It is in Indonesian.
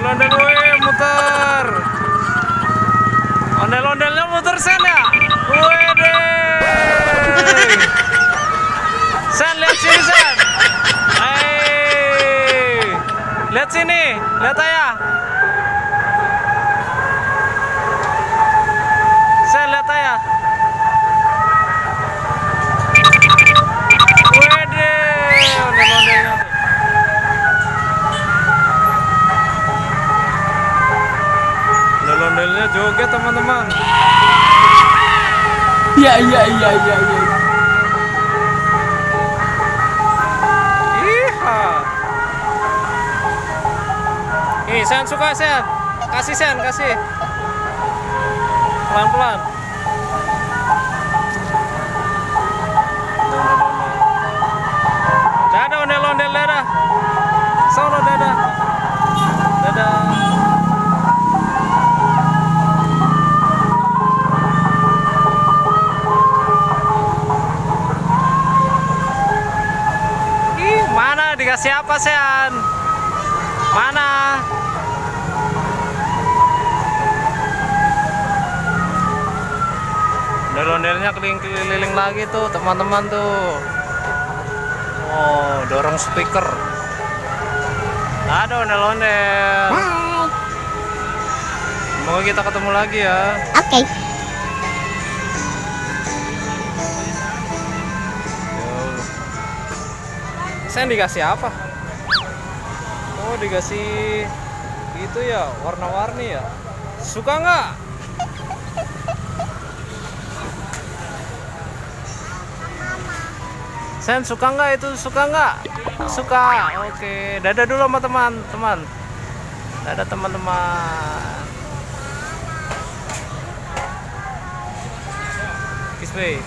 Ondel-ondel, woi, muter. Ondel-ondelnya muter Sen ya. Woi deh. Sen, lihat sini Sen. Lihat sini, lihat ayah. Sen, lihat ayah. Wede, ondel-ondelnya. Ondel-ondelnya joget teman-teman. Iya. Nih, Sen suka Sen. Kasih Sen, kasih. Pelan-pelan. Dadah ondel-ondel, dadah. Sono dadah. Dadah. Ih, mana dikasih apa Sen? Mana? Ondel-ondelnya keliling-keliling lagi tuh teman-teman tuh. Oh, dorong speaker. Ada ondel-ondel. Semoga kita ketemu lagi ya. Oke. Sen dikasih apa? Oh, dikasih itu ya, warna-warni ya. Suka nggak? Sen suka nggak itu? Suka nggak? Suka. Oke, dadah dulu sama teman-teman. Dadah teman-teman. Kiss me.